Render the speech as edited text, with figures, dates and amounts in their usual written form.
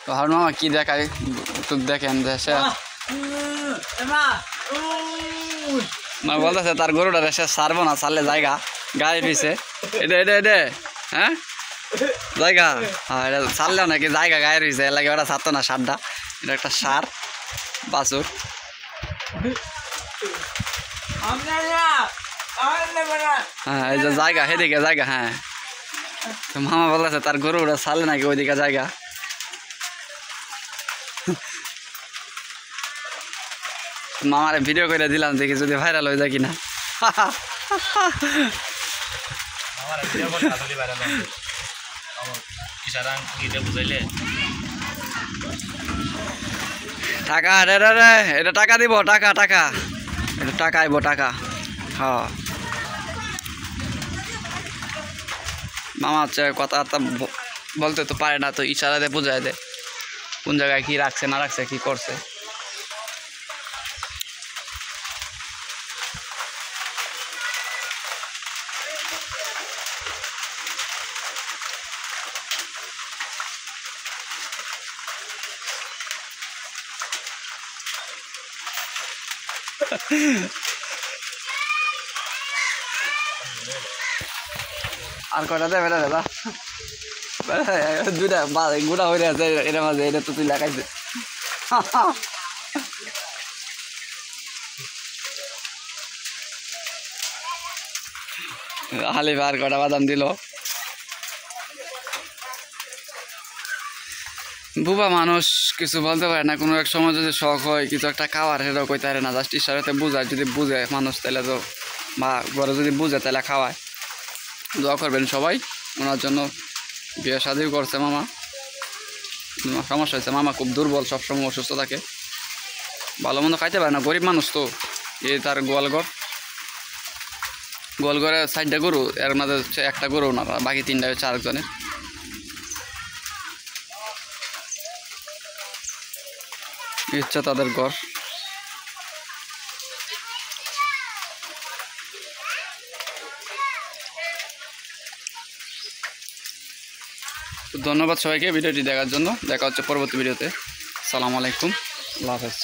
তো হারুন মামা কি দেখায় একটু দেখেন দেশে না বলতেছে তার গরুটা দেশে ছাড়বো না, ছাড়লে জায়গা গায়ে পিছে এটা এটা এটা হ্যাঁ জায়গা হ্যাঁ এটা ছাড়লেও নাকি জায়গা গায়ে রয়েছে এর লাগে ওটা ছাড়তো না সারটা। এটা একটা সার বাছুর। হ্যাঁ এই যে জায়গা সেদিকে জায়গা। হ্যাঁ তো মামা বলতেছে তার গরু ওটা ছাড়লে নাকি ওইদিকে জায়গা। মামারে ভিডিও করে দিলাম দেখি যদি ভাইরাল হয়ে যায় কিনা। টাকা এটা টাকা দিব, টাকা টাকা এটা টাকা আইব টাকা। হ্যাঁ মামা হচ্ছে কথাবার্তা বলতে তো পারে না, তো ইশারা দিয়ে বোঝায় দেয় কোন জায়গায় কি রাখছে না রাখছে কি করছে। আর কয়টা দেবে না দাদা দুইটা গুড়া হয়ে আছে এর মাঝে, এটা তো তুই লাগাইছে। হালিফ আর কটা বাদাম দিল। বুবা মানুষ কিছু বলতে পারে না, কোনো এক সময় যদি শখ হয় কিছু একটা খাওয়ার সেটাও কইতে পারে না, জাস্ট ইশারাতে বুঝায়। যদি বুঝে মানুষ তাহলে তো বা ঘরে যদি বুঝে তাহলে খাওয়ায়। দোয়া করবেন সবাই ওনার জন্য। বিয়ে শাদিও করছে মামা, সমস্যা হয়েছে। মামা খুব দুর্বল, সবসময় অসুস্থ থাকে, ভালো মন্দ খাইতে পারে না, গরিব মানুষ তো। এই তার গোয়ালঘরে 4টা গরু, এর মাঝে হচ্ছে একটা গরু ওনারা, বাকি 3টা হচ্ছে আরেকজনের। ইচ্ছা তাদের ঘর। ধন্যবাদ সবাইকে ভিডিওটি দেখার জন্য। দেখা হচ্ছে পরবর্তী ভিডিওতে। আসসালামু আলাইকুম, আল্লাহ হাফেজ।